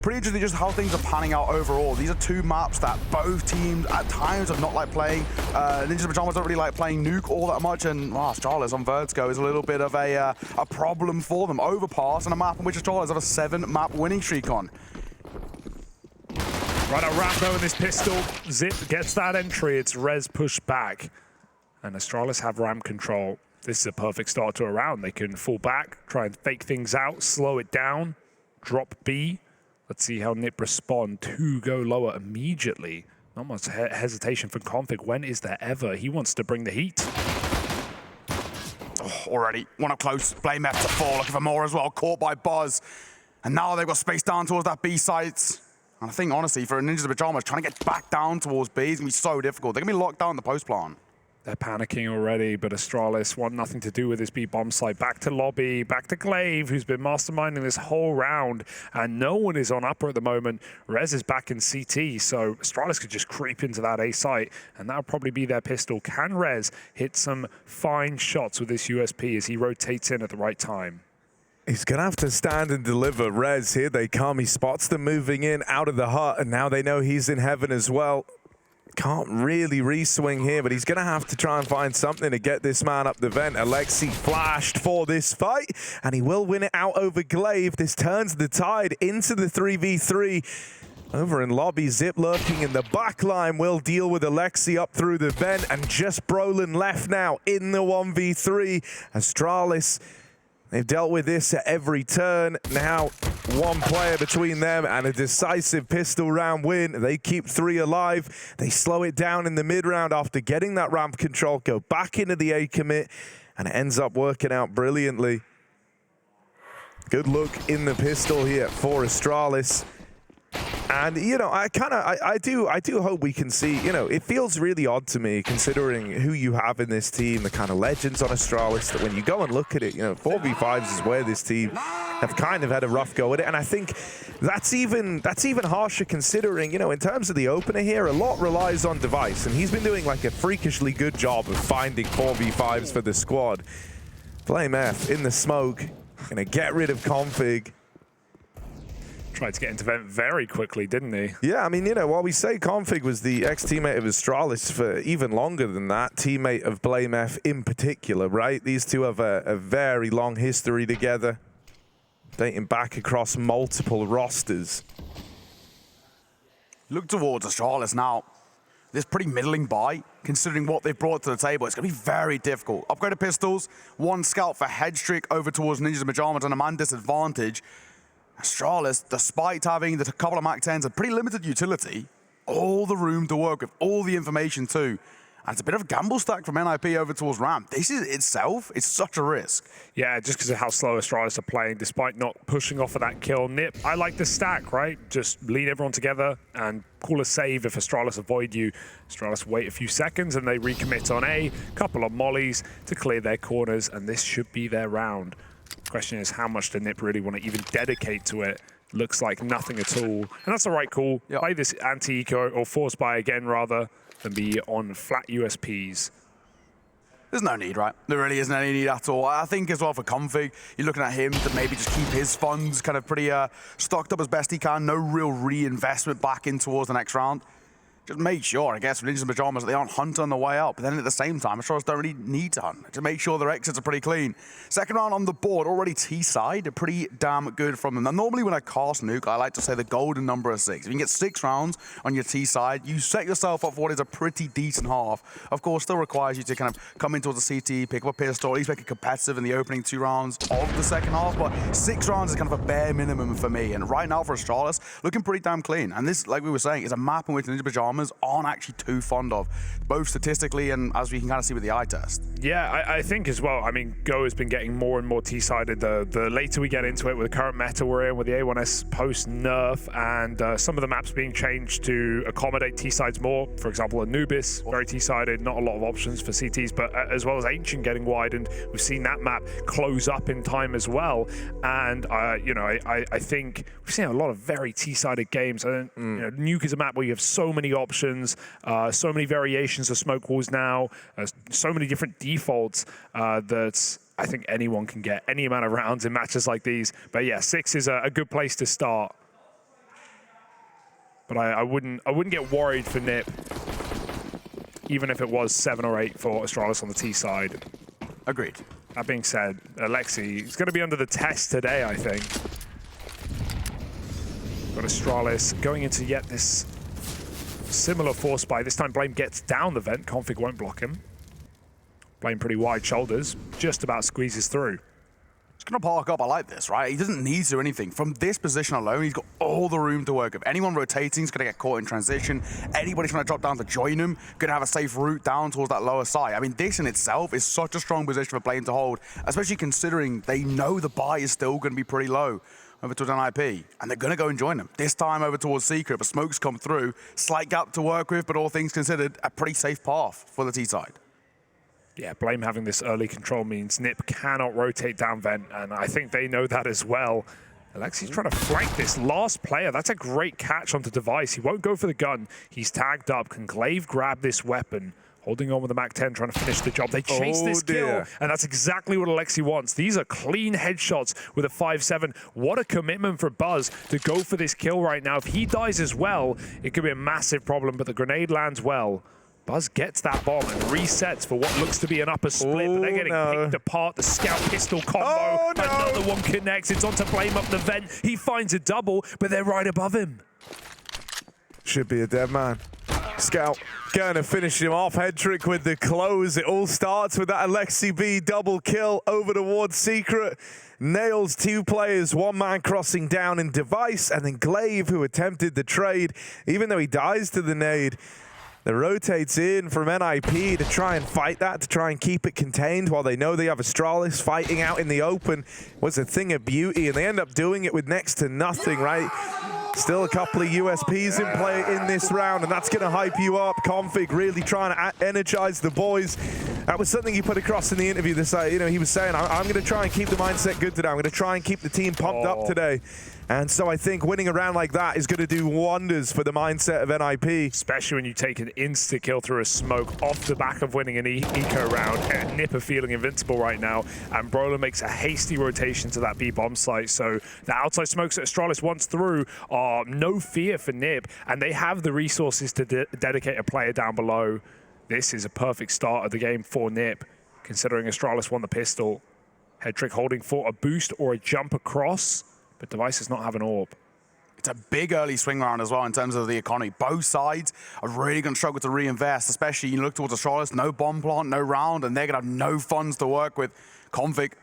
Pretty interesting just how things are panning out overall. These are two maps that both teams at times have not liked playing. Ninjas Pajamas don't really like playing Nuke all that much, and ASTRALIS on Vertigo is a little bit of a problem for them. Overpass on a map in which ASTRALIS have a 7-map winning streak on. Right now, Rambo in this pistol. Zip gets that entry. It's Rez pushed back. And ASTRALIS have ramp control. This is a perfect start to a round. They can fall back, try and fake things out, slow it down, drop B. Let's see how NiP respond to go lower immediately. Not much hesitation from Config. When is there ever? He wants to bring the heat. Oh, already, one up close. BlameF to 4, looking for more as well. Caught by Buzz. And now they've got space down towards that B site. And I think, honestly, for Ninjas Pajamas, trying to get back down towards B is going to be so difficult. They're going to be locked down in the post plant. They're panicking already, but ASTRALIS want nothing to do with this B bomb site. Back to lobby, back to Glaive, who's been masterminding this whole round, and no one is on upper at the moment. Rez is back in CT, so ASTRALIS could just creep into that A site, and that'll probably be their pistol. Can Rez hit some fine shots with this USP as he rotates in at the right time? He's going to have to stand and deliver. Rez, here they come. He spots them moving in out of the hut, and now they know he's in heaven as well. Can't really re-swing here, but he's going to have to try and find something to get this man up the vent. Alexi flashed for this fight, and he will win it out over Glaive. This turns the tide into the 3v3. Over in lobby, Zip lurking in the back line will deal with Alexi up through the vent, and just Brolin left now in the 1v3. ASTRALIS, they've dealt with this at every turn. Now, one player between them and a decisive pistol round win. They keep 3 alive. They slow it down in the mid-round after getting that ramp control, go back into the A commit, and it ends up working out brilliantly. Good look in the pistol here for ASTRALIS. And, you know, I do hope we can see, you know, it feels really odd to me considering who you have in this team, the kind of legends on ASTRALIS, that when you go and look at it, you know, 4v5s is where this team have kind of had a rough go at it. And I think that's even harsher considering, you know, in terms of the opener here, a lot relies on Device, and he's been doing like a freakishly good job of finding 4v5s for the squad. BlameF in the smoke, gonna get rid of Config. Tried to get into vent very quickly, didn't he? Yeah, I mean, you know, while we say Config was the ex-teammate of ASTRALIS for even longer than that, teammate of BlameF in particular, right? These two have a very long history together, dating back across multiple rosters. Look towards ASTRALIS now. This pretty middling buy, considering what they've brought to the table. It's going to be very difficult. Upgraded pistols, 1 scout for Headstreak over towards Ninjas Pajamas and a man disadvantage. ASTRALIS, despite having a couple of MAC-10s and pretty limited utility, all the room to work with, all the information too. And it's a bit of a gamble stack from NIP over towards ramp. This is itself, it's such a risk. Yeah, just because of how slow ASTRALIS are playing, despite not pushing off of that kill. NiP, I like the stack, right? Just lead everyone together and call a save if ASTRALIS avoid you. ASTRALIS wait a few seconds and they recommit on A, couple of mollies to clear their corners, and this should be their round. Question is, how much do NiP really want to even dedicate to it? Looks like nothing at all. And that's the right call. Yep. Play this anti-eco, or force buy again rather, than be on flat USPs. There's no need, right? There really isn't any need at all. I think as well for Config, you're looking at him to maybe just keep his funds kind of pretty stocked up as best he can. No real reinvestment back in towards the next round. Just make sure, I guess, with Ninjas Pajamas, that they aren't hunting on the way up. But then at the same time, ASTRALIS don't really need to hunt. To make sure their exits are pretty clean. Second round on the board, already T-side, pretty damn good from them. Now, normally when I cast Nuke, I like to say the golden number of 6. If you can get 6 rounds on your T-side, you set yourself up for what is a pretty decent half. Of course, still requires you to kind of come into the CT, pick up a pistol, at least make it competitive in the opening 2 rounds of the second half. But 6 rounds is kind of a bare minimum for me. And right now for ASTRALIS, looking pretty damn clean. And this, like we were saying, is a map in which Ninja Pajamas aren't actually too fond of, both statistically and as we can kind of see with the eye test. Yeah, I think as well, I mean, Go has been getting more and more T-sided the later we get into it with the current meta we're in, with the A1S post-nerf, and some of the maps being changed to accommodate T-sides more. For example, Anubis, very T-sided, not a lot of options for CTs, but as well as Ancient getting widened. We've seen that map close up in time as well. And, you know, I think we've seen a lot of very T-sided games. You know, Nuke is a map where you have so many options, so many variations of smoke walls now, so many different defaults that I think anyone can get any amount of rounds in matches like these. But yeah, 6 is a good place to start. But I wouldn't get worried for Nip, even if it was 7 or 8 for Astralis on the T side. Agreed. That being said, Alexi is going to be under the test today, I think. Got Astralis going into yet this similar force buy. This time Blame gets down the vent. Config won't block him. Blame pretty wide shoulders, just about squeezes through. He's going to park up. I like this, right? He doesn't need to do anything. From this position alone, he's got all the room to work with. Anyone rotating is going to get caught in transition. Anybody trying to drop down to join him, going to have a safe route down towards that lower side. I mean, this in itself is such a strong position for Blame to hold, especially considering they know the buy is still going to be pretty low over towards NIP, and they're going to go and join them. This time over towards Secret, but smokes come through. Slight gap to work with, but all things considered, a pretty safe path for the T side. Yeah, Blame having this early control means Nip cannot rotate down vent, and I think they know that as well. Alexi's trying to flank this last player. That's a great catch onto Device. He won't go for the gun. He's tagged up. Can Glaive grab this weapon? Holding on with the MAC-10, trying to finish the job. They chase this kill, and that's exactly what Alexi wants. These are clean headshots with a 5-7. What a commitment for Buzz to go for this kill right now. If he dies as well, it could be a massive problem, but the grenade lands well. Buzz gets that bomb and resets for what looks to be an upper split, but they're getting picked apart. The scout pistol combo, another one connects. It's on to Blame up the vent. He finds a double, but they're right above him. Should be a dead man. Scout going to finish him off. Hedrick with the close. It all starts with that Alexi B double kill over towards Secret. Nails 2 players, 1 man crossing down in Device, and then Glaive, who attempted the trade, even though he dies to the nade. That rotates in from NIP to try and fight that, to try and keep it contained while they know they have Astralis fighting out in the open. Was a thing of beauty, and they end up doing it with next to nothing, right? Still a couple of USPs in play in this round, and that's going to hype you up. Config really trying to energize the boys. That was something he put across in the interview. This, he was saying, I'm going to try and keep the mindset good today. I'm going to try and keep the team pumped up today. And so I think winning a round like that is going to do wonders for the mindset of NIP. Especially when you take an insta-kill through a smoke off the back of winning an eco round. And Nip are feeling invincible right now. And Broler makes a hasty rotation to that B-bomb site. So the outside smokes that Astralis wants through are no fear for Nip. And they have the resources to dedicate a player down below. This is a perfect start of the game for Nip, considering Astralis won the pistol. Hedrick holding for a boost or a jump across. But Device does not have an orb. It's a big early swing round as well in terms of the economy. Both sides are really going to struggle to reinvest, especially you look towards Astralis, no bomb plant, no round, and they're going to have no funds to work with. Config,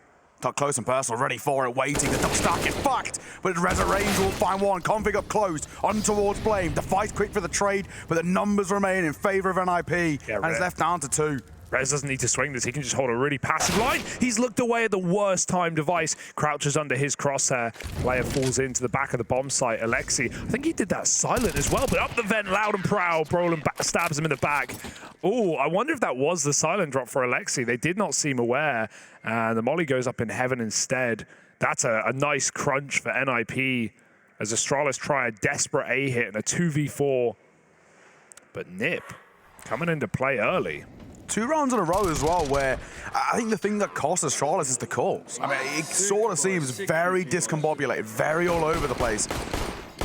tuck close and personal, ready for it, waiting. The double stack is fucked, but Reza Range will find one. Config up close, on towards Blame. The fight's quick for the trade, but the numbers remain in favor of NIP, and it's left down to 2. Rez doesn't need to swing this. He can just hold a really passive line. He's looked away at the worst time. Device crouches under his crosshair. Player falls into the back of the bomb site. Alexi, I think he did that silent as well, but up the vent, loud and proud. Brolin stabs him in the back. Oh, I wonder if that was the silent drop for Alexi. They did not seem aware. And the molly goes up in heaven instead. That's a nice crunch for NIP as Astralis try a desperate A hit and a 2v4. But Nip coming into play early. 2 rounds in a row as well, where I think the thing that costs Astralis is the calls. I mean, it sort of seems very discombobulated, very all over the place.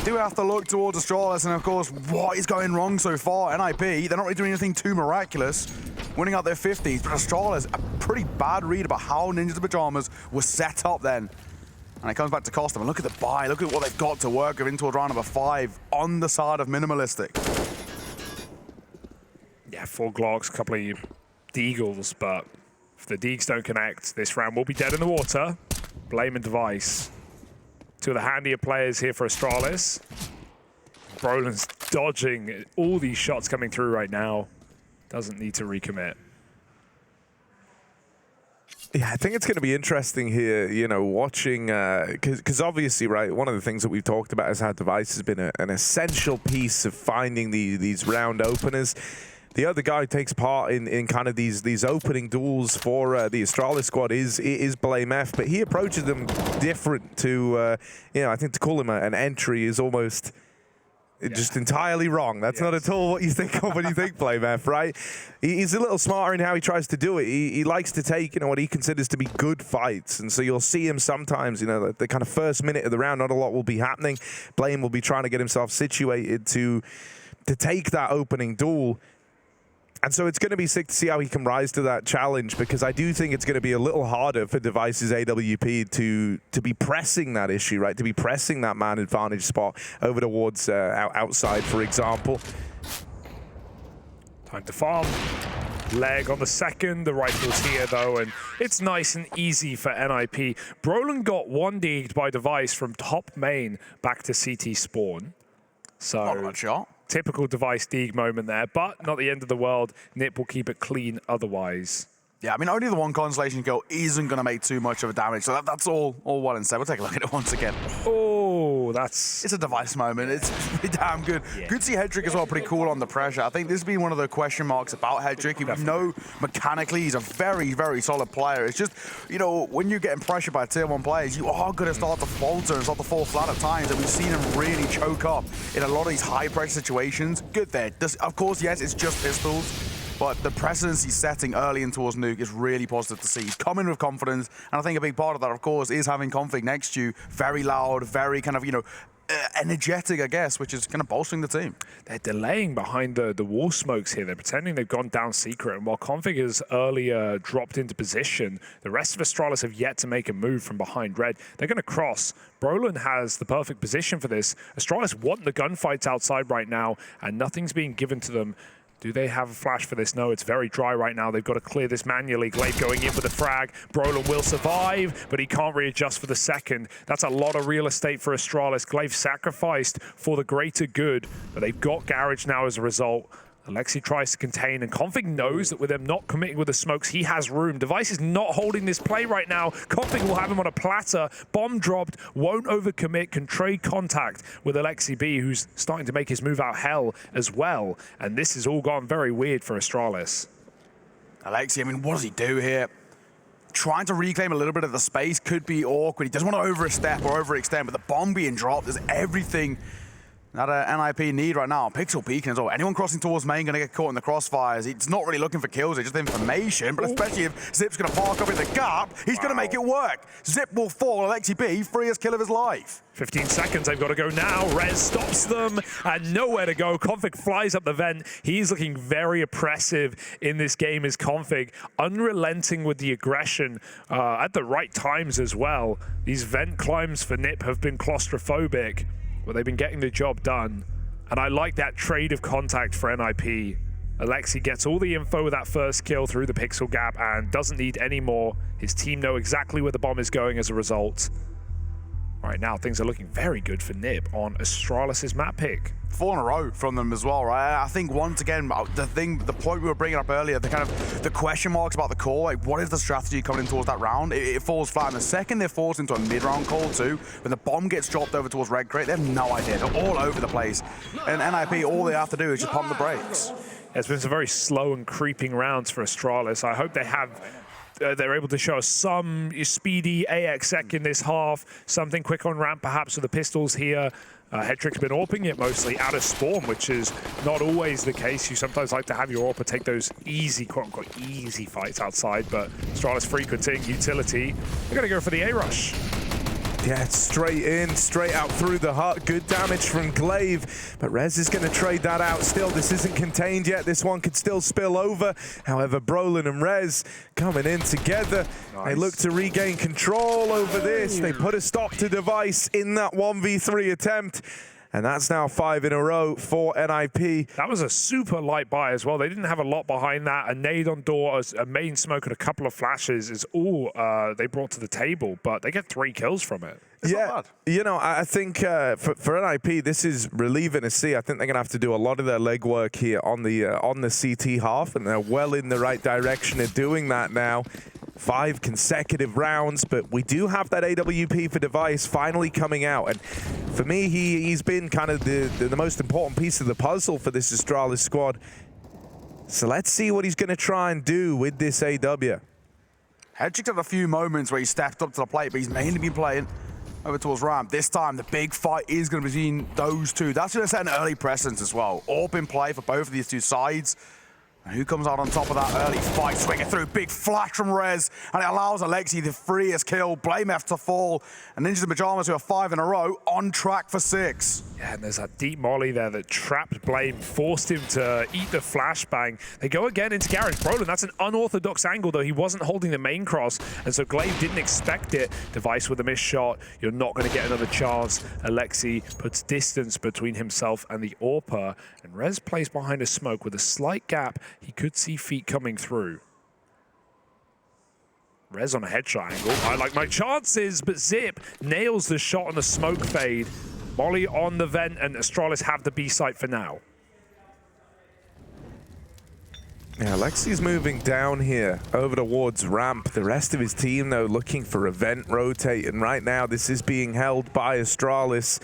Do have to look towards Astralis, and of course, what is going wrong so far? NIP, they're not really doing anything too miraculous, winning out their 50s, but Astralis, a pretty bad read about how Ninjas in Pajamas was set up then. And it comes back to cost them. And look at the buy, look at what they've got to work with into round number 5 on the side of Minimalistic. Yeah, 4 Glocks, a couple of Deagles, but if the Deags don't connect, this round will be dead in the water. Blame and Device. 2 of the handier players here for Astralis. Brolin's dodging all these shots coming through right now. Doesn't need to recommit. Yeah, I think it's going to be interesting here, you know, watching, because obviously, right, one of the things that we've talked about is how Device has been an essential piece of finding these round openers. The other guy who takes part in kind of these opening duels for the Astralis squad is Blame F, but he approaches them different to, you know, I think to call him an entry is almost Just entirely wrong. That's not at all what you think of when you think Playmeth, right? He's a little smarter in how he tries to do it. He likes to take, what he considers to be good fights. And so you'll see him sometimes, the kind of first minute of the round, not a lot will be happening. Blame will be trying to get himself situated to take that opening duel. And so it's going to be sick to see how he can rise to that challenge, because I do think it's going to be a little harder for Device's AWP to be pressing that issue, right? To be pressing that man advantage spot over towards outside, for example. Time to farm. Leg on the second, the rifle's here though, and it's nice and easy for NIP. Brolin got 1D'd by Device from top main back to CT spawn. So not a bad shot. Typical Device Deeg moment there, but not the end of the world. Nip will keep it clean otherwise. Yeah, I mean, only the one Constellation kill isn't going to make too much of a damage, so that's all well and said. We'll take a look at it once again. Oh, that's... It's a Device moment. It's pretty damn good. Yeah. Good to see Hedrick as well, pretty cool on the pressure. I think this has been one of the question marks about Hedrick. We know mechanically he's a very, very solid player. It's just, when you're getting pressured by tier 1 players, you are going to start to falter and start to fall flat at times, and we've seen him really choke up in a lot of these high-pressure situations. Good there. Of course, yes, it's just pistols. But the precedence he's setting early in towards Nuke is really positive to see. He's coming with confidence, and I think a big part of that, of course, is having Config next to you. Very loud, very kind of, energetic, I guess, which is kind of bolstering the team. They're delaying behind the wall smokes here. They're pretending they've gone down secret, and while Config has earlier dropped into position, the rest of Astralis have yet to make a move from behind red. They're going to cross. Brolin has the perfect position for this. Astralis want the gunfights outside right now, and nothing's being given to them. Do they have a flash for this? No, it's very dry right now. They've got to clear this manually. Glaive going in with a frag. Brolin will survive, but he can't readjust for the second. That's a lot of real estate for Astralis. Glaive sacrificed for the greater good, but they've got Garage now as a result. Alexi tries to contain, and Config knows that with them not committing with the smokes, he has room. Device is not holding this play right now. Config will have him on a platter. Bomb dropped, won't overcommit, can trade contact with Alexi B, who's starting to make his move out hell as well. And this has all gone very weird for Astralis. Alexi, I mean, what does he do here? Trying to reclaim a little bit of the space could be awkward. He doesn't want to overstep or overextend, but the bomb being dropped is everything that NIP need right now. Pixel peeking as well. Anyone crossing towards main going to get caught in the crossfires. He's not really looking for kills, it's just information, but especially if Zip's going to park up in the gap, he's going to make it work. Zip will fall, Alexi B, freest kill of his life. 15 seconds, they've got to go now. Rez stops them, and nowhere to go. Config flies up the vent. He's looking very oppressive in this game as Config, unrelenting with the aggression at the right times as well. These vent climbs for Nip have been claustrophobic, but they've been getting the job done. And I like that trade of contact for NIP. Alexi gets all the info with that first kill through the pixel gap and doesn't need any more. His team know exactly where the bomb is going as a result. Right now, things are looking very good for Nip on Astralis' map pick. 4 in a row from them as well, right? I think once again, the point we were bringing up earlier, the question marks about the core, like what is the strategy coming in towards that round? It falls flat. And the second they're forced into a mid-round call too, when the bomb gets dropped over towards red crate, they have no idea. They're all over the place. And NIP, all they have to do is just pump the brakes. It's been some very slow and creeping rounds for Astralis. I hope they have... they're able to show us some speedy AX-sec in this half, something quick on ramp perhaps with the pistols here. Hedrick's been AWPing it mostly out of spawn, which is not always the case. You sometimes like to have your AWPer take those easy, quote-unquote, easy fights outside, but Astralis frequenting utility. They're going to go for the A-rush. Yeah, straight in, straight out through the hut. Good damage from Glaive, but Rez is going to trade that out still. This isn't contained yet. This one could still spill over. However, Brolin and Rez coming in together. Nice. They look to regain control over this. They put a stop to Device in that 1v3 attempt. And that's now 5 in a row for NIP. That was a super light buy as well. They didn't have a lot behind that. A nade on door, a main smoke, and a couple of flashes is all they brought to the table, but they get 3 kills from it. It's not bad. I think for NIP, this is relieving to see. I think they're going to have to do a lot of their legwork here on the CT half, and they're well in the right direction of doing that now. 5 consecutive rounds, but we do have that AWP for Device finally coming out. And for me, he's been kind of the most important piece of the puzzle for this Astralis squad. So let's see what he's going to try and do with this AW. Hedrick's had a few moments where he stepped up to the plate, but he's mainly been playing over towards ramp. This time, the big fight is going to be between those two. That's going to set an early precedence as well. AWP in play for both of these two sides. And who comes out on top of that early fight? Swinging through, big flash from Rez, and it allows Alexi the freest kill. BlameF to fall, and Ninjas in Pajamas, who are 5 in a row, on track for 6. Yeah, and there's that deep molly there that trapped Blame, forced him to eat the flashbang. They go again into Garage. Brolin, that's an unorthodox angle, though. He wasn't holding the main cross, and so Glaive didn't expect it. Device with a missed shot. You're not going to get another chance. Alexi puts distance between himself and the AWPer, and Rez plays behind a smoke with a slight gap. He could see feet coming through. Rez on a headshot angle. I like my chances, but Zip nails the shot on the smoke fade. Molly on the vent, and Astralis have the B site for now. Yeah, Alexi's moving down here over towards ramp. The rest of his team, though, looking for a vent rotate, and right now this is being held by Astralis.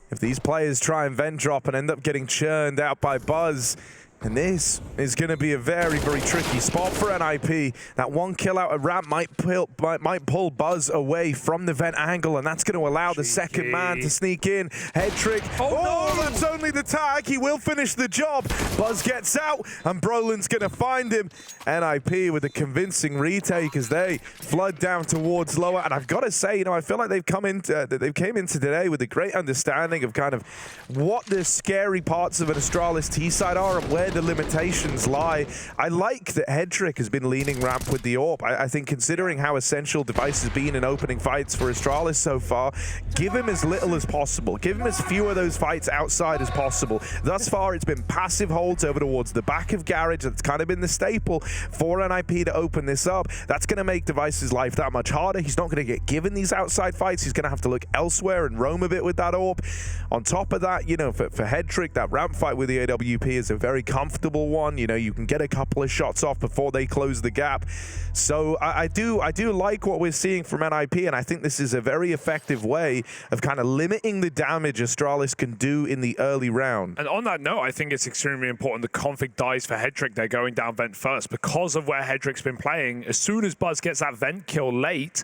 If these players try and vent drop and end up getting churned out by Buzz, and this is going to be a very, very tricky spot for NIP. That one kill out of ramp might pull Buzz away from the vent angle, and that's going to allow the second man to sneak in. Head trick. Oh, no! That's only the tag. He will finish the job. Buzz gets out, and Brolin's going to find him. NIP with a convincing retake as they flood down towards lower. And I've got to say, you know, I feel like they've came into today with a great understanding of kind of what the scary parts of an Astralis T-side are and where the limitations lie. I like that Headtrick has been leaning ramp with the AWP. I think considering how essential Device has been in opening fights for Astralis so far, give him as little as possible. Give him as few of those fights outside as possible. Thus far, it's been passive holds over towards the back of Garage. That's kind of been the staple for NIP to open this up. That's going to make Device's life that much harder. He's not going to get given these outside fights. He's going to have to look elsewhere and roam a bit with that AWP. On top of that, you know, for Headtrick, that ramp fight with the AWP is a very comfortable one. You know, you can get a couple of shots off before they close the gap. So I do like what we're seeing from NIP, and I think this is a very effective way of kind of limiting the damage Astralis can do in the early round. And on that note, I think it's extremely important the config dies for Headtrick. They're going down vent first because of where Headtrick's been playing. As soon as Buzz gets that vent kill late,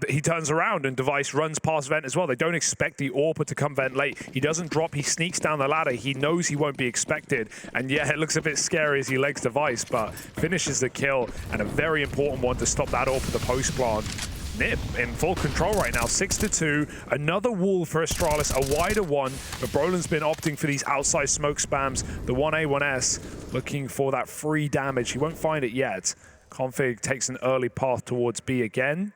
he turns around and Device runs past vent as well. They don't expect the AWPer to come vent late. He doesn't drop, he sneaks down the ladder. He knows he won't be expected. And yeah, it looks a bit scary as he legs Device, but finishes the kill, and a very important one to stop that AWP at the post plant. Nip in full control right now, 6-2. Another wall for Astralis, a wider one, but Brolin's been opting for these outside smoke spams. The 1A, 1S looking for that free damage. He won't find it yet. Config takes an early path towards B again,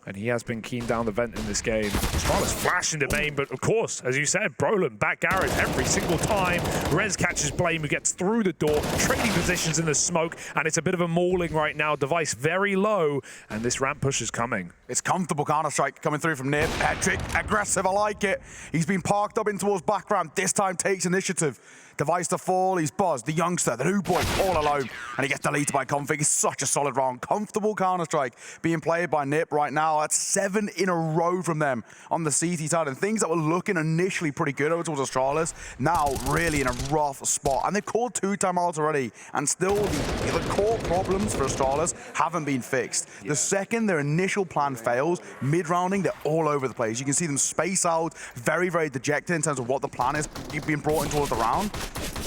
and he has been keen down the vent in this game. Astralis flash into main, but of course, as you said, Brolin back Garage every single time. Rez catches Blame, who gets through the door, trading positions in the smoke, and it's a bit of a mauling right now. Device very low, and this ramp push is coming. It's comfortable Counter-Strike coming through from Nip. Headtrick, aggressive, I like it. He's been parked up in towards back ramp. This time takes initiative. Device to fall, he's Buzz, the youngster, the new boy, all alone, and he gets deleted by Config. It's such a solid round. Comfortable Counter-Strike being played by Nip right now. That's 7 in a row from them on the CT side, and things that were looking initially pretty good over towards Astralis, now really in a rough spot. And they've called 2 timeouts already, and still the core problems for Astralis haven't been fixed. The second their initial plan fails, mid-rounding, they're all over the place. You can see them space out, very, very dejected in terms of what the plan is being brought in towards the round.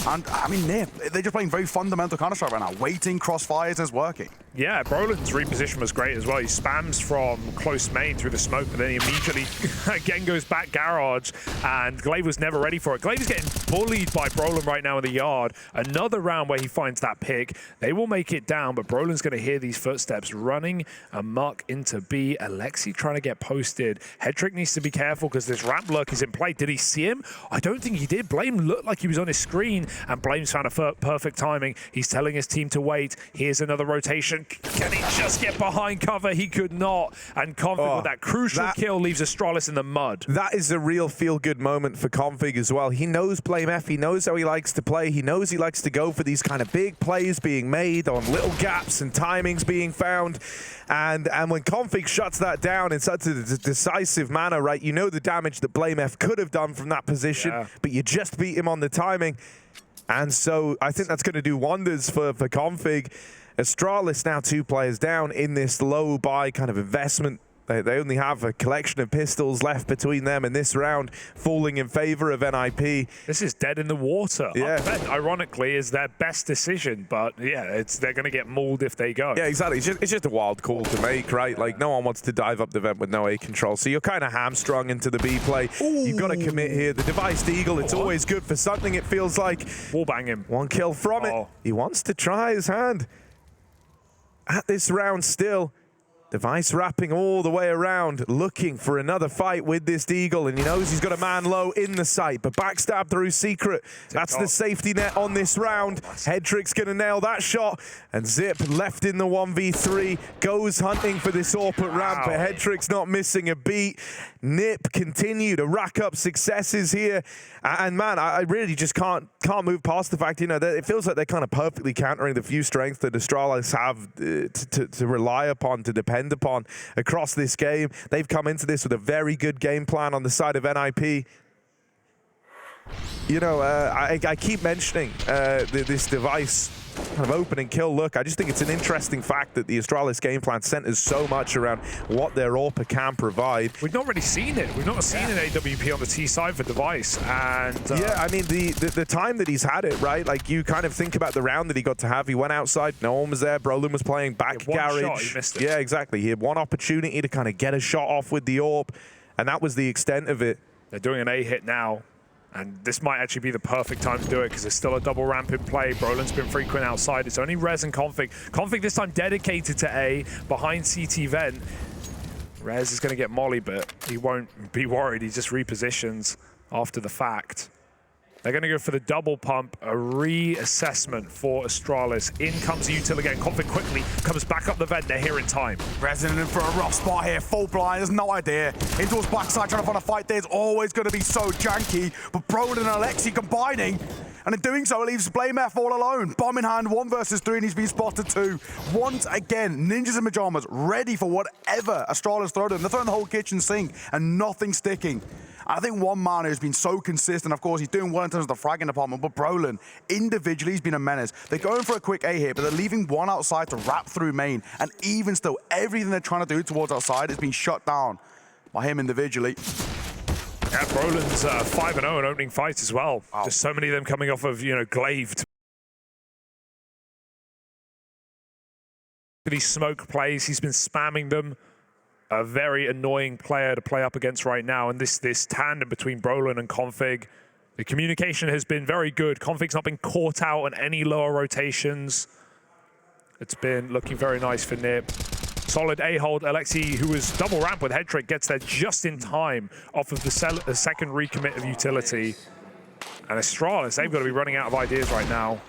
And I mean, Nip, they're just playing very fundamental Counter-Strike right now. Waiting, crossfires, and it's working. Yeah, Brolin's reposition was great as well. He spams from close main through the smoke, but then he immediately again goes back Garage, and Glaive was never ready for it. Glaive is getting bullied by Brolin right now in the yard. Another round where he finds that pick. They will make it down, but Brolin's going to hear these footsteps running amok into B. Alexi trying to get posted. Headtrick needs to be careful because this ramp lurk is in play. Did he see him? I don't think he did. Blame looked like he was on his screen, and Blame's found a perfect timing. He's telling his team to wait. Here's another rotation. Can he just get behind cover? He could not. And Config with that crucial kill leaves Astralis in the mud. That is a real feel-good moment for Config as well. He knows BlameF. He knows how he likes to play. He knows he likes to go for these kind of big plays being made on little gaps and timings being found. And when Config shuts that down in such a decisive manner, right, you know the damage that BlameF could have done from that position, but you just beat him on the timing. And so I think that's going to do wonders for Config. Astralis now 2 players down in this low buy kind of investment They only have a collection of pistols left between them in this round, falling in favor of NIP. This is dead in the water. Yeah. Upvent, ironically, is their best decision, but yeah, they're going to get mauled if they go. Yeah, exactly. It's just a wild call to make, right? Like, no one wants to dive up the vent with no A control, so you're kind of hamstrung into the B play. Ooh. You've got to commit here. The device Eagle, it's always good for something, it feels like. Wallbang him. One kill from it. He wants to try his hand at this round still. Device wrapping all the way around, looking for another fight with this Deagle, and he knows he's got a man low in the sight, but backstab through Secret. That's the safety net on this round. Hedrick's gonna nail that shot, and Zip left in the 1v3, goes hunting for this AWP at ramp, but Hedrick's not missing a beat. Nip continue to rack up successes here, and man, I really just can't move past the fact, you know, that it feels like they're kind of perfectly countering the few strengths that Astralis have to rely upon, to depend upon across this game. They've come into this with a very good game plan on the side of NIP. You know, I keep mentioning this device kind of open and kill look. I just think it's an interesting fact that the Astralis game plan centers so much around what their AWP can provide. We've not really seen it. We've not seen an AWP on the T side for device, and yeah, I mean the time that he's had it, right? Like, you kind of think about the round that he got to have. He went outside, no one was there. Brolin was playing back garage. Shot, he missed it. Yeah, exactly. He had one opportunity to kind of get a shot off with the AWP, and that was the extent of it. They're doing an A hit now. And this might actually be the perfect time to do it because there's still a double ramp in play. Brolin's been frequent outside. It's only Rez and Config. Config this time dedicated to A, behind CT vent. Rez is going to get molly, but he won't be worried. He just repositions after the fact. They're going to go for the double pump, a reassessment for Astralis. In comes the util again. Config quickly comes back up the vent. They're here in time. Resident in for a rough spot here. Full blind. There's no idea. Into his backside trying to find a fight there. It's always going to be so janky. But Brolin and Alexi combining. And in doing so, it leaves Blame F all alone. Bomb in hand, 1 versus 3, and he's been spotted 2. Once again, ninjas in pajamas, ready for whatever Astralis throw them. They're throwing the whole kitchen sink, and nothing sticking. I think one man who's been so consistent, of course, he's doing well in terms of the fragging department, but Brolin, individually, he's been a menace. They're going for a quick A hit, but they're leaving one outside to wrap through main, and even still, everything they're trying to do towards outside is being shut down by him individually. Yeah, Brolin's 5-0 in opening fights as well. Wow. Just so many of them coming off of, you know, glaive. These smoke plays, he's been spamming them. A very annoying player to play up against right now, and this tandem between Brolin and Config, the communication has been very good. Config's not been caught out on any lower rotations. It's been looking very nice for Nip. Solid A-hold. Alexi, who was double ramp with Hedrick, gets there just in time off of the second recommit of utility. And Astralis, they've got to be running out of ideas right now.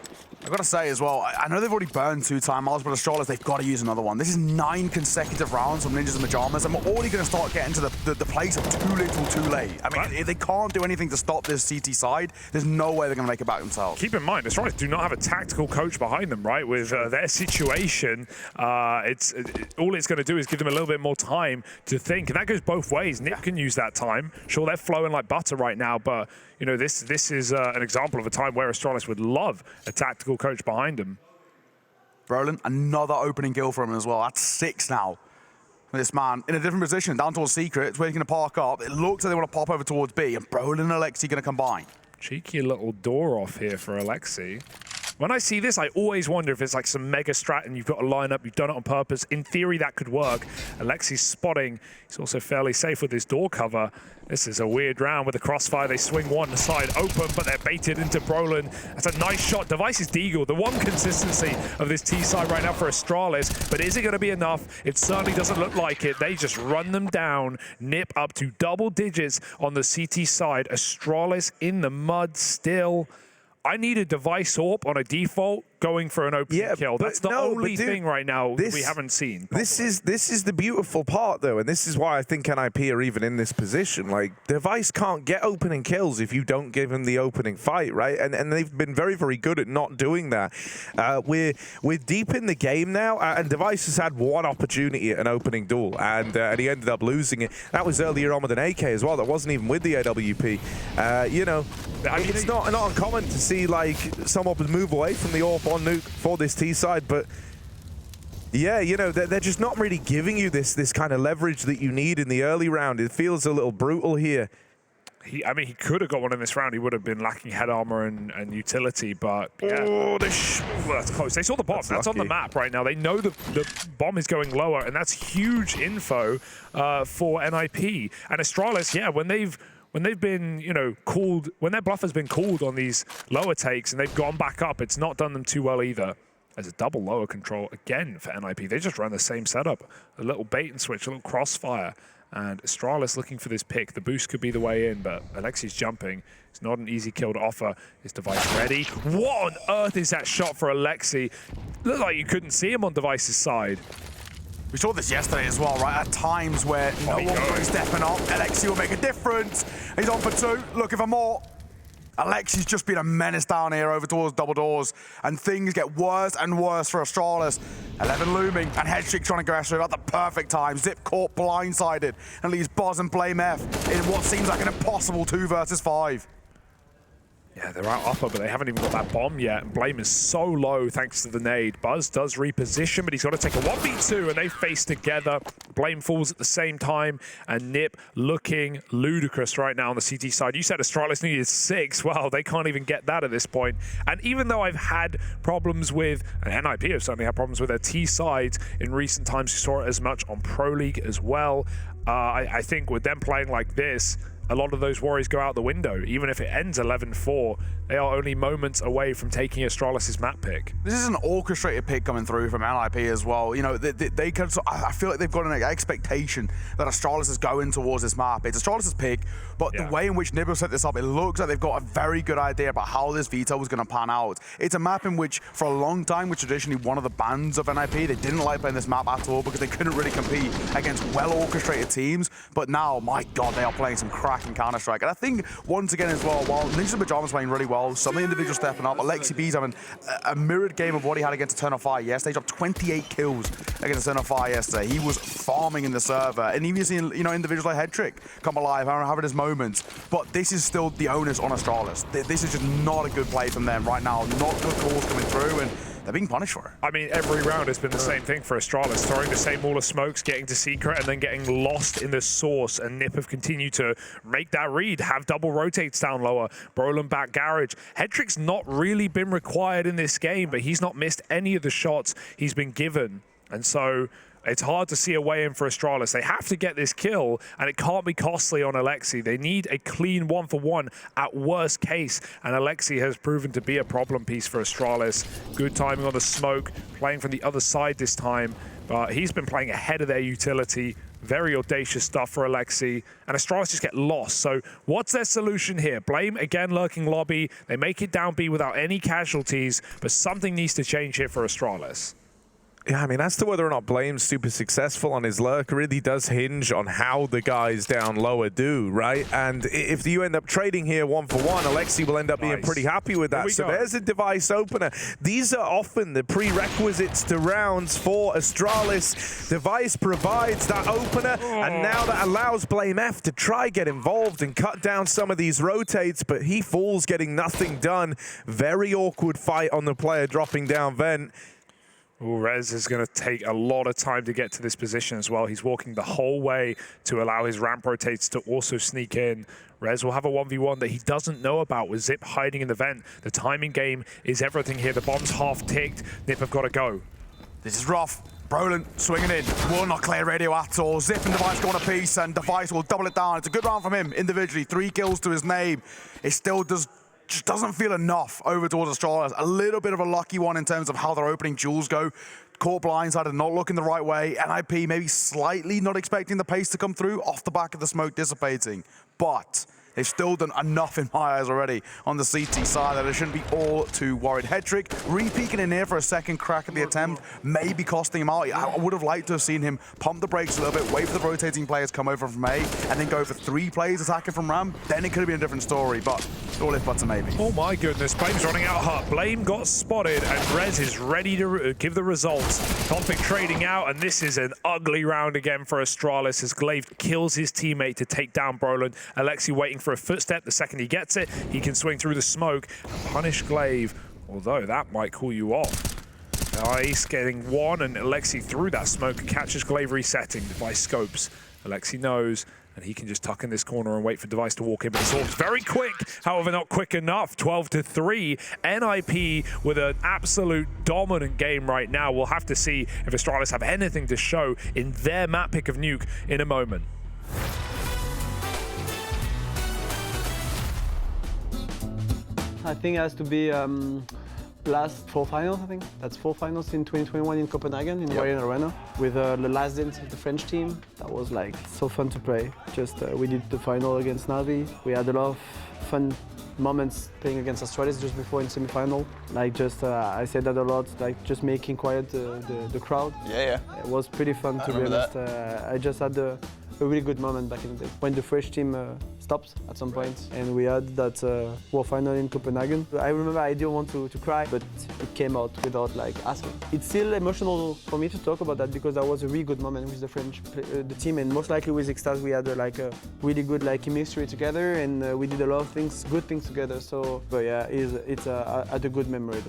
I've got to say as well, I know they've already burned 2 time-outs, but Astralis, they've got to use another one. This is 9 consecutive rounds from Ninjas in Pajamas, and we're already going to start getting to the place of too little, too late. I mean, if they can't do anything to stop this CT side, there's no way they're going to make it back themselves. Keep in mind, Astralis do not have a tactical coach behind them, right? With their situation, all it's going to do is give them a little bit more time to think, and that goes both ways. Nip can use that time. Sure, they're flowing like butter right now, but you know, this is an example of a time where Astralis would love a tactical coach behind him. Brolin, another opening kill from him as well. That's 6 now. This man in a different position, down towards Secret. It's where he's going to park up. It looks like they want to pop over towards B, and Brolin and Alexi going to combine. Cheeky little door off here for Alexi. When I see this, I always wonder if it's like some mega strat and you've got to line up, you've done it on purpose. In theory, that could work. Alexi's spotting. He's also fairly safe with his door cover. This is a weird round with the crossfire. They swing one side open, but they're baited into Brolin. That's a nice shot. Device is Deagle. The one consistency of this T side right now for Astralis, but is it going to be enough? It certainly doesn't look like it. They just run them down. Nip up to double digits on the CT side. Astralis in the mud still. I need a device AWP on a default going for an opening kill. That's the only thing right now we haven't seen. This is the beautiful part, though, and this is why I think NIP are even in this position. Like, Device can't get opening kills if you don't give him the opening fight, right? And they've been very, very good at not doing that. We're deep in the game now, and Device has had one opportunity at an opening duel, and he ended up losing it. That was earlier on with an AK as well. That wasn't even with the AWP. You know, I mean, it's not uncommon to see like someone move away from the AWP on nuke for this T side, but Yeah, you know, they're just not really giving you this kind of leverage that you need in the early round. It feels a little brutal here. I mean, he could have got one in this round. He would have been lacking head armor and utility, but yeah. Oh, That's close. They saw the bomb. That's on the map right now. They know the bomb is going lower, and that's huge info for NIP. And Astralis, yeah, when they've been, you know, called, when their bluff has been called on these lower takes and they've gone back up, it's not done them too well either. As a double lower control again for NIP. They just ran the same setup. A little bait and switch, a little crossfire. And Astralis looking for this pick. The boost could be the way in, but Alexi's jumping. It's not an easy kill to offer. His device ready. What on earth is that shot for Alexi? Looked like you couldn't see him on device's side. We saw this yesterday as well, right? At times where no one was stepping up, Alexi will make a difference. He's on for 2, looking for more. Alexi's just been a menace down here over towards double doors, and things get worse and worse for Astralis. 11 looming, and Headstrick trying to go after it at the perfect time. Zip caught blindsided, and leaves Boz and Blame F in what seems like an impossible 2 versus 5. Yeah, they're out upper, but they haven't even got that bomb yet. And Blame is so low thanks to the nade. Buzz does reposition, but he's got to take a 1v2, and they face together. Blame falls at the same time, and Nip looking ludicrous right now on the CT side. You said Astralis needed 6. Well, they can't even get that at this point. And even though I've had problems with, and NIP have certainly had problems with their T sides in recent times, you saw it as much on Pro League as well. I think with them playing like this, a lot of those worries go out the window. Even if it ends 11-4, they are only moments away from taking Astralis' map pick. This is an orchestrated pick coming through from NIP as well. You know, they can. I feel like they've got an expectation that Astralis is going towards this map. It's Astralis' pick, but the way in which Nibble set this up, it looks like they've got a very good idea about how this veto was going to pan out. It's a map in which, for a long time, was traditionally one of the bans of NIP. They didn't like playing this map at all because they couldn't really compete against well-orchestrated teams. But now, my God, they are playing some cracking Counter-Strike. And I think, once again as well, while Ninjas and Pajamas playing really well, some of the individuals stepping up, Alexi B's having a mirrored game of what he had against Eternal Fire yesterday. He dropped 28 kills against Eternal Fire yesterday. He was farming in the server. And even seeing, you know, individuals like Headtrick come alive, having his moments. But this is still the onus on Astralis. This is just not a good play from them right now. Not good calls coming through, and they're being punished for it. I mean, every round has been the same thing for Astralis, throwing the same wall of smokes, getting to secret, and then getting lost in the source. And Nip have continued to make that read, have double rotates down lower, Brolin back garage. Headtrick's not really been required in this game, but he's not missed any of the shots he's been given. And so it's hard to see a way in for Astralis. They have to get this kill, and it can't be costly on Alexi. They need a clean 1-for-1 at worst case, and Alexi has proven to be a problem piece for Astralis. Good timing on the smoke, playing from the other side this time, but he's been playing ahead of their utility. Very audacious stuff for Alexi, and Astralis just get lost. So what's their solution here? Blame, again, lurking lobby. They make it down B without any casualties, but something needs to change here for Astralis. Yeah, I mean, as to whether or not Blame's super successful on his lurk really does hinge on how the guys down lower do, right? And if you end up trading here 1-for-1, Alexi will end up being pretty happy with that. So there's a device opener. These are often the prerequisites to rounds for Astralis. Device provides that opener, and now that allows Blame F to try get involved and cut down some of these rotates, but he falls getting nothing done. Very awkward fight on the player dropping down vent. Ooh, Rez is going to take a lot of time to get to this position as well. He's walking the whole way to allow his ramp rotates to also sneak in. Rez will have a 1v1 that he doesn't know about with Zip hiding in the vent. The timing game is everything here. The bomb's half ticked. Nip have got to go. This is rough. Brolin swinging in. Will not clear radio at all. Zip and Device go on a piece, and Device will double it down. It's a good round from him individually. 3 kills to his name. It still just doesn't feel enough over towards Astralis. A little bit of a lucky one in terms of how their opening duels go. Caught blindside and not looking the right way. NIP maybe slightly not expecting the pace to come through off the back of the smoke dissipating. But they've still done enough in my eyes already on the CT side that I shouldn't be all too worried. Headtrick re-peeking in here for a second crack at the attempt, maybe costing him out. I would have liked to have seen him pump the brakes a little bit, wait for the rotating players come over from A, and then go for 3 players attacking from Ram. Then it could have been a different story, but all if buts and maybe. Oh my goodness, Blame's running out hot. Blame got spotted, and Rez is ready to give the results. Config trading out, and this is an ugly round again for Astralis as Glaive kills his teammate to take down Brolin. Alexi waiting for a footstep. The second he gets it, he can swing through the smoke and punish Glaive, although that might cool you off. Ice getting one, and Alexi through that smoke catches Glaive resetting. Device scopes. Alexi knows, and he can just tuck in this corner and wait for Device to walk in. But the Swords very quick, however not quick enough. 12-3. NIP with an absolute dominant game right now. We'll have to see if Astralis have anything to show in their map pick of Nuke in a moment. I think it has to be last 4 finals, I think. That's 4 finals in 2021 in Copenhagen, in the Arena, with the last dance of the French team. That was like so fun to play. Just we did the final against Navi. We had a lot of fun moments playing against Astralis just before in semi-final. Like just, I said that a lot, like just making quiet the crowd. Yeah. It was pretty fun to be honest. I just had a really good moment back in the day when the French team stopped at some point, and we had that World Final in Copenhagen. I remember I didn't want to cry, but it came out without like asking. It's still emotional for me to talk about that because that was a really good moment with the French the team, and most likely with Extase we had like a really good like chemistry together, and we did a lot of things, good things together. So, but yeah, it's a good memory.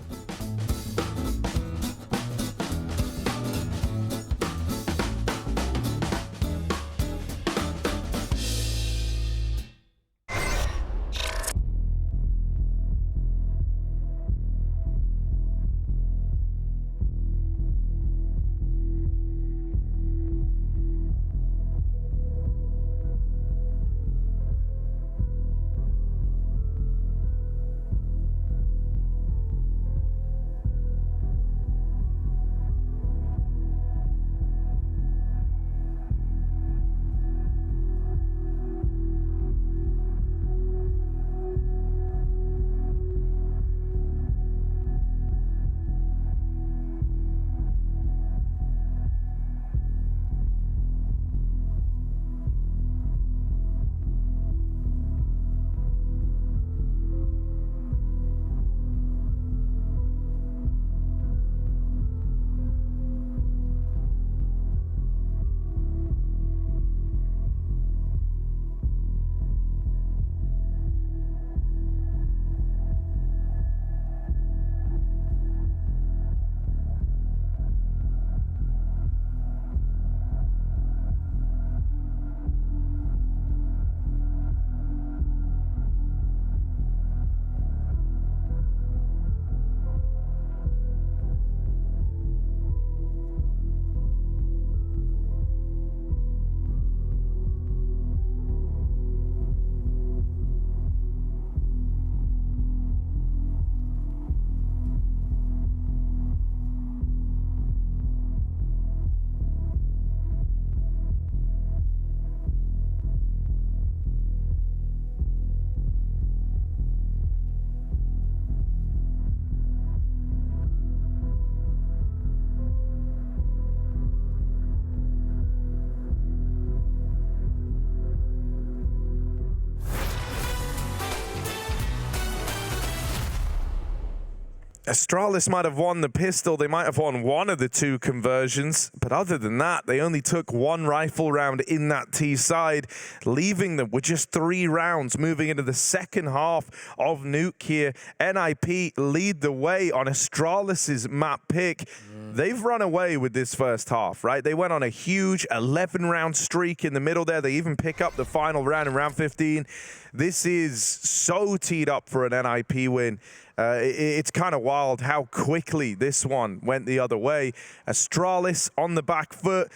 Astralis might have won the pistol, they might have won one of the 2 conversions, but other than that, they only took 1 rifle round in that T side, leaving them with just 3 rounds moving into the second half of Nuke here. NIP lead the way on Astralis's map pick. They've run away with this first half, right? They went on a huge 11-round streak in the middle there. They even pick up the final round in round 15. This is so teed up for an NIP win. It's kind of wild how quickly this one went the other way. Astralis on the back foot,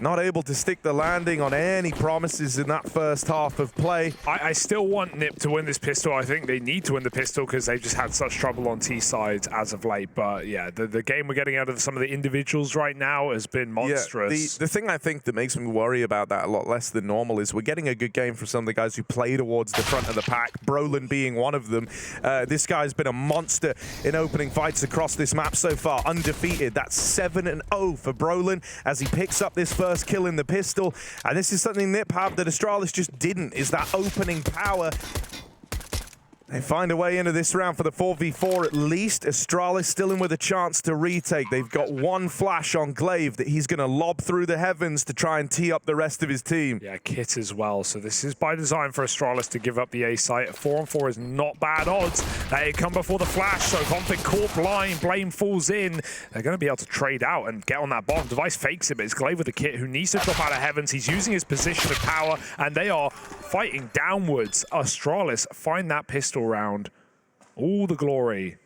not able to stick the landing on any promises in that first half of play. I still want NIP to win this pistol. I think they need to win the pistol because they've just had such trouble on T sides as of late. But yeah, the game we're getting out of some of the individuals right now has been monstrous. Yeah, the thing I think that makes me worry about that a lot less than normal is we're getting a good game from some of the guys who play towards the front of the pack, Brolin being one of them. This guy's been a monster in opening fights across this map so far, undefeated. That's 7-0 for Brolin as he picks up this first kill in the pistol, and this is something NIP have that Astralis just didn't, is that opening power. They find a way into this round for the 4v4 at least. Astralis still in with a chance to retake. They've got one flash on Glaive that he's going to lob through the heavens to try and tee up the rest of his team. Yeah, Kit as well. So this is by design for Astralis to give up the A site. 4-on-4 is not bad odds. They come before the flash, so Config caught blind. Blame falls in. They're going to be able to trade out and get on that bomb. Device fakes it, but it's Glaive with the Kit who needs to drop out of heavens. He's using his position of power, and they are fighting downwards. Astralis find that pistol round. All the glory.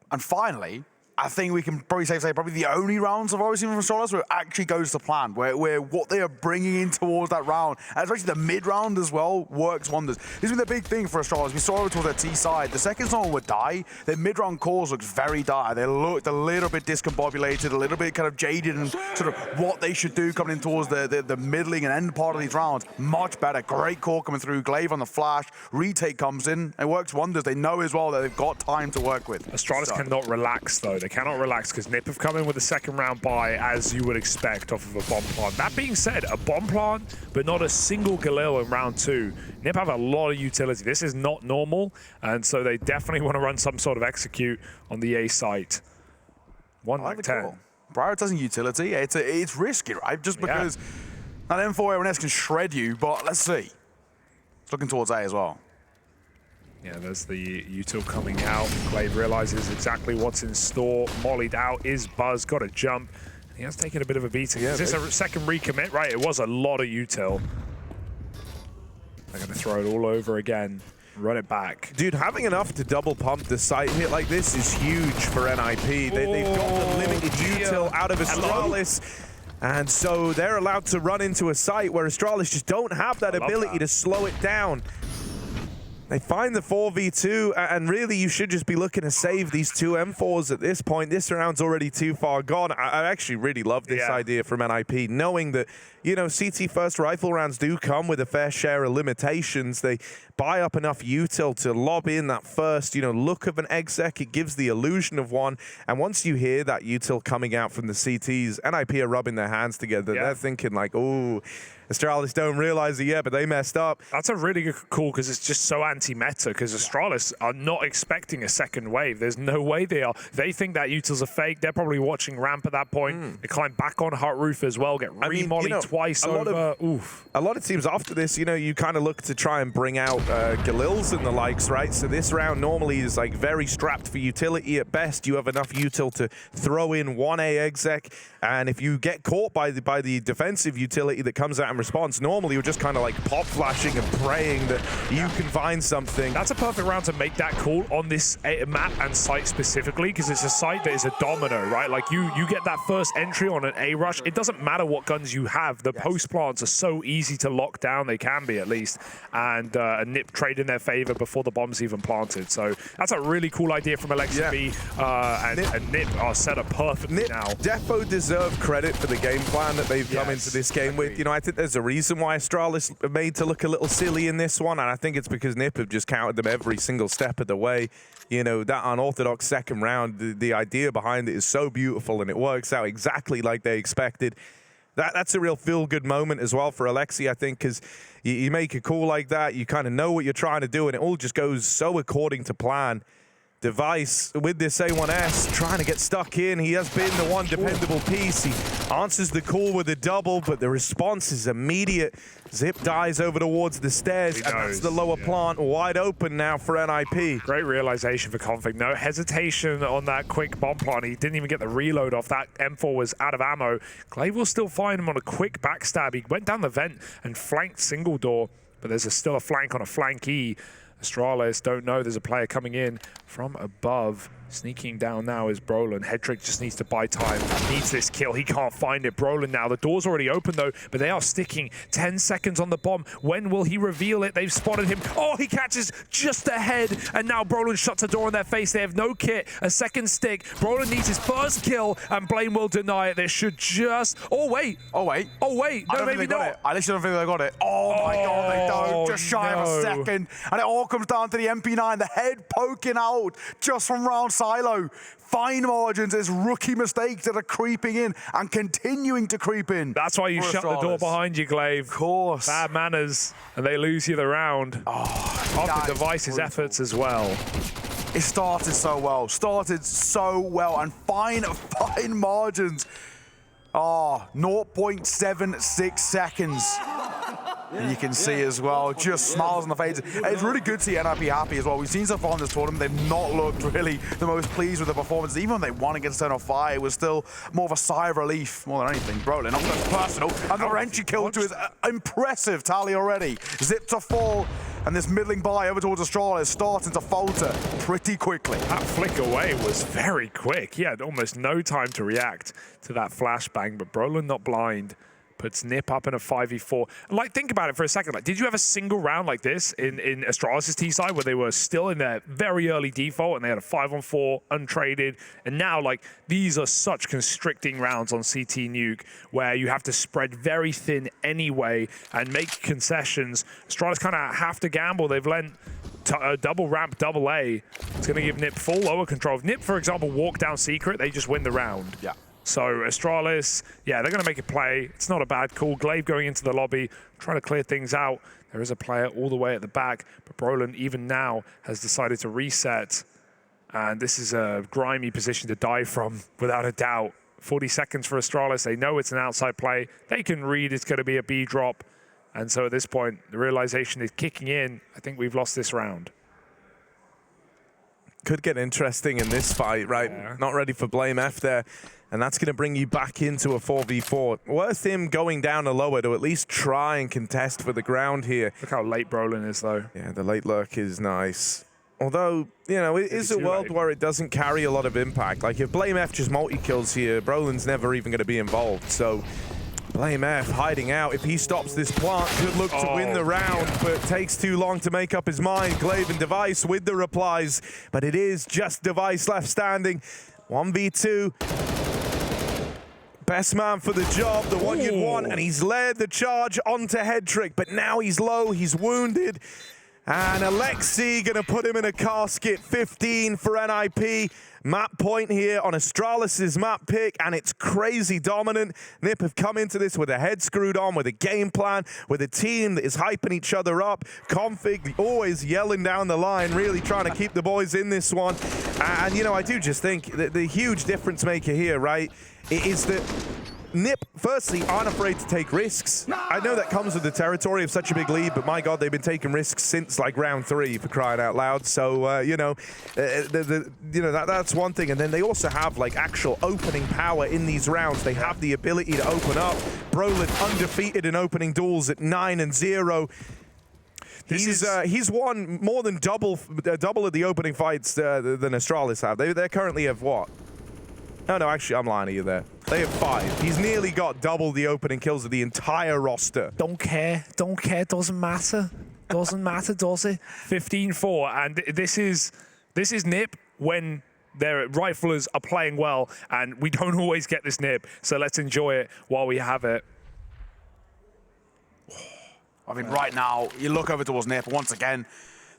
And finally, I think we can probably say probably the only rounds I've always seen from Astralis where it actually goes to plan, where what they are bringing in towards that round, and especially the mid-round as well, works wonders. This has been the big thing for Astralis. We saw it towards their T side. The second someone would die, their mid-round cores looks very dire. They looked a little bit discombobulated, a little bit kind of jaded in sort of what they should do coming in towards the middling and end part of these rounds. Much better. Great core coming through. Glaive on the flash. Retake comes in. It works wonders. They know as well that they've got time to work with. Astralis cannot relax, though. They cannot relax because Nip have come in with a second round buy, as you would expect off of a bomb plant. That being said, a bomb plant, but not a single Galil in round 2. Nip have a lot of utility. This is not normal, and so they definitely want to run some sort of execute on the A site. 1-10. Prioritizing utility, it's risky, right? Just because that M4 A1S can shred you, but let's see. It's looking towards A as well. Yeah, there's the util coming out. Glaive realizes exactly what's in store. Mollied out is Buzz, got a jump. He has taken a bit of a beating. Is this a second recommit? Right, it was a lot of util. They're going to throw it all over again. Run it back. Dude, having enough to double pump the site hit like this is huge for NIP. They've got the limited util out of Astralis. And so they're allowed to run into a site where Astralis just don't have that ability to slow it down. They find the 4v2, and really you should just be looking to save these two M4s at this point. This round's already too far gone. I actually really love this idea from NIP, knowing that, you know, CT first rifle rounds do come with a fair share of limitations. They buy up enough util to lob in that first, you know, look of an exec. It gives the illusion of one. And once you hear that util coming out from the CTs, NIP are rubbing their hands together. They're thinking like, oh, Astralis don't realize it yet, but they messed up. That's a really good call because it's just so anti-meta, because Astralis are not expecting a second wave. There's no way they are. They think that utils are fake. They're probably watching ramp at that point. They climb back on hut roof as well, get re-mollied twice over. A lot of teams after this, you know, you kind of look to try and bring out Galils and the likes, right? So this round normally is like very strapped for utility at best. You have enough util to throw in 1A exec, and if you get caught by the defensive utility that comes out in response, normally you're just kind of like pop flashing and praying that you can find something. That's a perfect round to make that call on this map and site specifically, because it's a site that is a domino, right? Like you get that first entry on an A rush. It doesn't matter what guns you have. The post plants are so easy to lock down. They can be, at least, and a Nip trade in their favor before the bomb's even planted. So that's a really cool idea from Alexa B, and Nip are set up perfectly now. Defo deserve credit for the game plan that they've come into this game with. You know, I think there's a reason why Astralis are made to look a little silly in this one, and I think it's because Nip have just counted them every single step of the way. You know, that unorthodox second round, the idea behind it is so beautiful, and it works out exactly like they expected. That's a real feel-good moment as well for Alexi, I think, because you make a call like that, you kind of know what you're trying to do, and it all just goes so according to plan. Device with this A1S trying to get stuck in. He has been the one dependable piece. He answers the call with a double, but the response is immediate. Zip dies over towards the stairs, and that's the lower plant wide open now for NIP. Great realization for Config. No hesitation on that quick bomb plant. He didn't even get the reload off. That M4 was out of ammo. Glaive will still find him on a quick backstab. He went down the vent and flanked single door, but there's still a flank on a flank E. Astralis don't know there's a player coming in from above. Sneaking down now is Brolin. Headtrick just needs to buy time. Needs this kill. He can't find it. Brolin now. The door's already open though, but they are sticking 10 seconds on the bomb. When will he reveal it? They've spotted him. Oh, he catches just ahead, and now Brolin shuts the door in their face. They have no kit. A second stick. Brolin needs his first kill, and Blame will deny it. They should just... Oh, wait. Oh, wait. Oh, wait. No, maybe not. I literally don't think they got it. Oh, my God, they don't. Just shy of a second. And it all comes down to the MP9, the head poking out built just from round silo. Fine margins, it's rookie mistakes that are creeping in and continuing to creep in. That's why you shut the door behind you, Glaive. Of course. Bad manners, and they lose you the round. After Device's efforts as well. It started so well, and fine margins. 0.76 seconds. And you can see as well, just smiles on the faces. It's really good to see NIP happy as well. We've seen so far in this tournament, they've not looked really the most pleased with the performance. Even when they won against Eternal Fire, it was still more of a sigh of relief more than anything. Brolin, up close personal, and the entry kill to his impressive tally already. Zip to fall, and this middling buy over towards Astralis is starting to falter pretty quickly. That flick away was very quick. He had almost no time to react to that flashbang, but Brolin not blind. Puts Nip up in a 5v4. And like, think about it for a second. Like, did you have a single round like this in Astralis' T-side where they were still in their very early default and they had a 5-on-4 untraded? And now, like, these are such constricting rounds on CT Nuke where you have to spread very thin anyway and make concessions. Astralis kind of have to gamble. They've lent double ramp, double A. It's going to give Nip full lower control. If Nip, for example, walk down secret, they just win the round. Yeah. So Astralis, yeah, they're going to make a play. It's not a bad call. Glaive going into the lobby, trying to clear things out. There is a player all the way at the back, but Brolin even now has decided to reset. And this is a grimy position to die from, without a doubt. 40 seconds for Astralis. They know it's an outside play. They can read it's going to be a B drop. And so at this point, the realization is kicking in. I think we've lost this round. Could get interesting in this fight, right? Yeah. Not ready for Blame F there. And that's going to bring you back into a 4v4. Worth him going down a lower to at least try and contest for the ground here. Look how late Brolin is, though. Yeah, the late lurk is nice. Although, you know, it is a world where it doesn't carry a lot of impact. Like, if Blame F just multi-kills here, Brolin's never even going to be involved. So, Blame F hiding out. If he stops this plant, could look to win the round, but takes too long to make up his mind. Glaive and Device with the replies, but it is just Device left standing. 1v2. Best man for the job, the one you'd want, and he's led the charge onto Headtrick, but now he's low, he's wounded. And Alexi gonna put him in a casket. 15 for NIP. Map point here on Astralis' map pick, and it's crazy dominant. Nip have come into this with a head screwed on, with a game plan, with a team that is hyping each other up. Config always yelling down the line, really trying to keep the boys in this one. And, you know, I do just think that the huge difference maker here, right, is that Nip, firstly, aren't afraid to take risks. I know that comes with the territory of such a big lead, but my God, they've been taking risks since like round 3, for crying out loud. So, you know, that's one thing. And then they also have like actual opening power in these rounds. They have the ability to open up. Brolin undefeated in opening duels at 9-0. He's won more than double of the opening fights than Astralis have. They're currently have what? No, actually, I'm lying to you there. They have 5. He's nearly got double the opening kills of the entire roster. Don't care, doesn't matter. Doesn't matter, does it? 15-4, and this is Nip when their riflers are playing well, and we don't always get this Nip, so let's enjoy it while we have it. I mean, right now, you look over towards Nip, once again,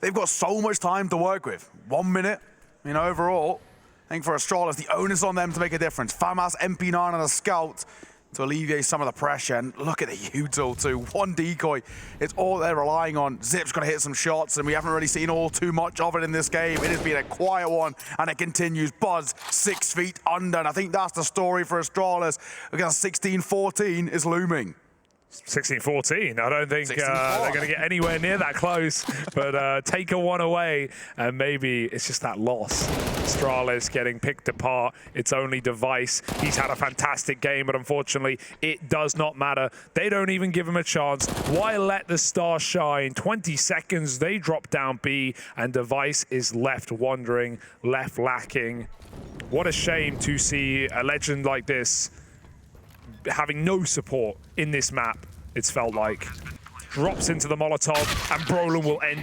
they've got so much time to work with. 1 minute, you know, overall. I think for Astralis, the onus on them to make a difference. FAMAS, MP9 and a Scout to alleviate some of the pressure. And look at the util too. 1 decoy. It's all they're relying on. Zip's going to hit some shots, and we haven't really seen all too much of it in this game. It has been a quiet one, and it continues. Buzz 6 feet under, and I think that's the story for Astralis. Because 16-14 is looming. 16-14. I don't think they're going to get anywhere near that close, but take a 1 away, and maybe it's just that loss. Astralis getting picked apart. It's only Device. He's had a fantastic game, but unfortunately, it does not matter. They don't even give him a chance. Why let the star shine? 20 seconds, they drop down B, and Device is left wandering, left lacking. What a shame to see a legend like this having no support in this map, it's felt like. Drops into the Molotov, and Brolin will end